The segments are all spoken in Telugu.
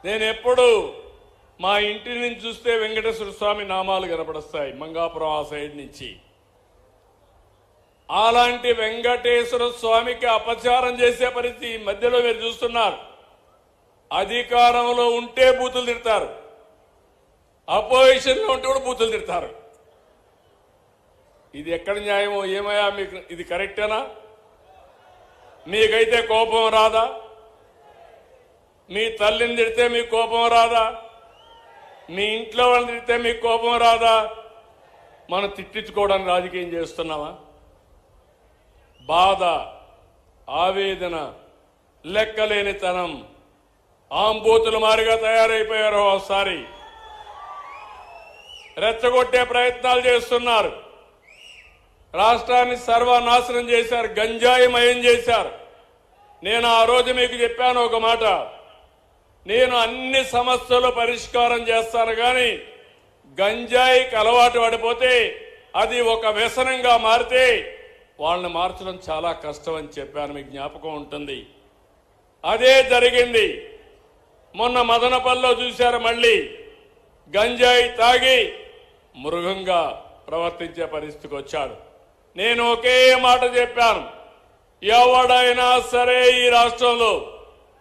నేను ఎప్పుడు మా ఇంటి నుంచి చూస్తే వెంకటేశ్వర స్వామి నామాలు కనపడస్తాయి మంగాపురం ఆ సైడ్ నుంచి. అలాంటి వెంకటేశ్వర స్వామికి అపచారం చేసే పరిస్థితి ఈ మధ్యలో మీరు చూస్తున్నారు. అధికారంలో ఉంటే బూతులు తిడతారు, అపోజిషన్లో ఉంటే కూడా బూతులు తిడతారు. ఇది ఎక్కడ న్యాయమో ఏమయ్యా? మీకు ఇది కరెక్టేనా? మీకైతే కోపం రాదా? మీ తల్లిని తిడితే మీకు కోపం రాదా? మీ ఇంట్లో వాళ్ళని తిడితే మీకు కోపం రాదా? మనం తిట్టించుకోవడానికి రాజకీయం చేస్తున్నామా? బాధ, ఆవేదన, లెక్కలేనితనం, ఆంబూతుల మారిగా తయారైపోయారు. ఒకసారి రెచ్చగొట్టే ప్రయత్నాలు చేస్తున్నారు. రాష్ట్రాన్ని సర్వనాశనం చేశారు, గంజాయిమయం చేశారు. నేను ఆ రోజు మీకు చెప్పాను ఒక మాట, నేను అన్ని సమస్యలు పరిష్కారం చేస్తాను, కానీ గంజాయికి అలవాటు పడిపోతే అది ఒక వ్యసనంగా మారితే వాళ్ళని మార్చడం చాలా కష్టం అని చెప్పాను. మీకు జ్ఞాపకం ఉంటుంది. అదే జరిగింది. మొన్న మదనపల్లిలో చూశారు, మళ్ళీ గంజాయి తాగి మృగంగా ప్రవర్తించే పరిస్థితికి వచ్చాడు. నేను ఒకే మాట చెప్పాను, ఎవడైనా సరే ఈ రాష్ట్రంలో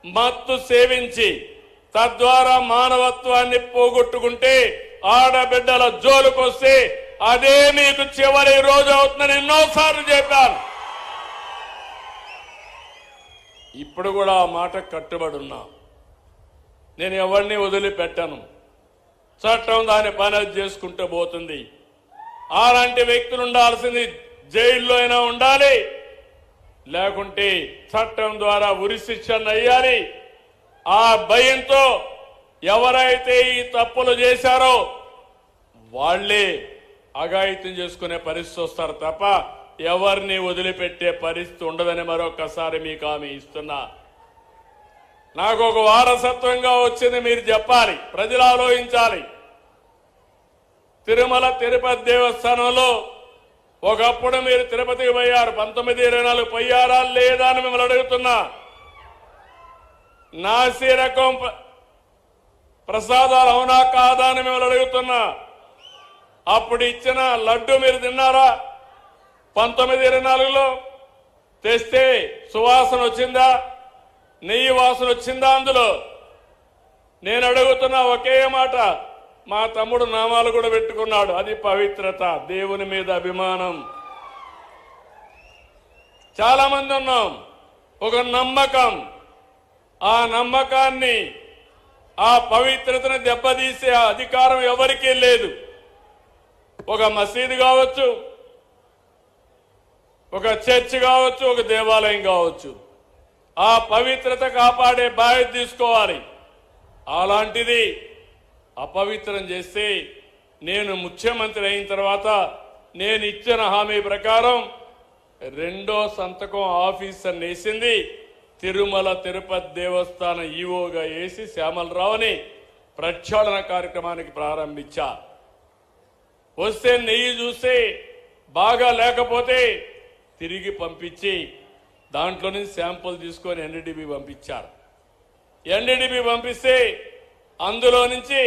మత్తు సేవించి తద్వారా మానవత్వాన్ని పోగొట్టుకుంటే, ఆడబిడ్డల జోలుకొస్తే అదే మీకు చివరి రోజు అవుతుందని ఎన్నోసార్లు చెప్పాను. ఇప్పుడు కూడా ఆ మాట కట్టుబడి ఉన్నా. నేను ఎవరిని వదిలిపెట్టను. చట్టం దాని పని చేసుకుంటూ పోతుంది. అలాంటి వ్యక్తులు ఉండాల్సింది జైల్లో అయినా ఉండాలి, లేకుంటే చట్టం ద్వారా ఉరి శిక్షణ అయ్యాలి. ఆ భయంతో ఎవరైతే ఈ తప్పులు చేశారో వాళ్లే అఘాయిత్యం చేసుకునే పరిస్థితి వస్తారు తప్ప ఎవరిని వదిలిపెట్టే పరిస్థితి ఉండదని మరొకసారి మీకు హామీ ఇస్తున్నా. నాకు ఒక వారసత్వంగా వచ్చింది మీరు చెప్పాలి, ప్రజలు ఆలోచించాలి. తిరుమల తిరుపతి దేవస్థానంలో ఒకప్పుడు మీరు తిరుపతికి పోయారు, 1924 పోయారా లేదా అని మిమ్మల్ని అడుగుతున్నా. నాసి రకం ప్రసాదాలు అవునా కాదా అని మిమ్మల్ని అడుగుతున్నా. అప్పుడు ఇచ్చిన లడ్డు మీరు తిన్నారా? 1924లో తెస్తే సువాసన వచ్చిందా? నెయ్యి వాసన వచ్చిందా అందులో? నేను అడుగుతున్నా ఒకే మాట. మా తమ్ముడు నామాలు కూడా పెట్టుకున్నాడు, అది పవిత్రత, దేవుని మీద అభిమానం. చాలా మంది ఉన్నాం, ఒక నమ్మకం. ఆ నమ్మకాన్ని, ఆ పవిత్రతను దెబ్బతీసే అధికారం ఎవరికీ లేదు. ఒక మసీదు కావచ్చు, ఒక చర్చ్ కావచ్చు, ఒక దేవాలయం కావచ్చు, ఆ పవిత్రత కాపాడే బాధ్యత తీసుకోవాలి. అలాంటిది అపవిత్రం చేస్తే, నేను ముఖ్యమంత్రి అయిన తర్వాత నేను ఇచ్చిన హామీ ప్రకారం రెండో సంతకం ఆఫీసర్ వేసింది తిరుమల తిరుపతి దేవస్థానం ఈవోగా వేసి శ్యామలరావుని ప్రక్షాళన కార్యక్రమానికి ప్రారంభించా. వస్తే నెయ్యి చూస్తే బాగా లేకపోతే తిరిగి పంపించి దాంట్లో నుంచి శాంపుల్ తీసుకొని ఎన్డీడీబీ పంపించారు. ఎన్డీడీబీ పంపిస్తే అందులో నుంచి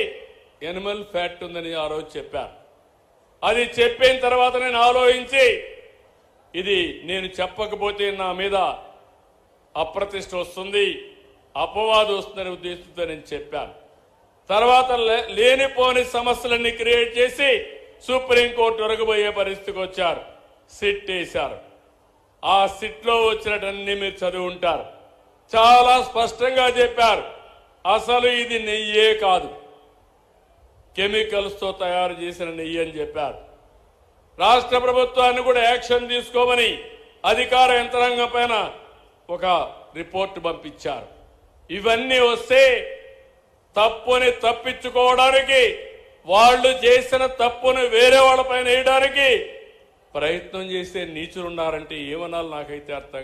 ఎనిమల్ ఫ్యాట్ ఉందని ఆ రోజు చెప్పారు. అది చెప్పిన తర్వాత నేను ఆలోచించి, ఇది నేను చెప్పకపోతే నా మీద అప్రతిష్ట వస్తుంది, అపవాదం వస్తుందనే ఉద్దేశంతో నేను చెప్పాను. తర్వాత లేనిపోని సమస్యలన్నీ క్రియేట్ చేసి సుప్రీంకోర్టు వరకు పోయే పరిస్థితికి వచ్చారు. సిట్ వేశారు. ఆ సిట్లో వచ్చినటన్నీ మీరు చదివి ఉంటారు. చాలా స్పష్టంగా చెప్పారు, అసలు ఇది నెయ్యే కాదు, కెమికల్స్ తో తయారు చేసిన నెయ్యి అని చెప్పారు. రాష్ట్ర ప్రభుత్వాన్ని కూడా యాక్షన్ తీసుకోమని అధికార యంత్రాంగం పైన ఒక రిపోర్ట్ పంపించారు. ఇవన్నీ వస్తే తప్పుని తప్పించుకోవడానికి, వాళ్ళు చేసిన తప్పును వేరే వాళ్ళపైన వేయడానికి ప్రయత్నం చేసే నీచులున్నారంటే ఏమనాలి నాకైతే అర్థం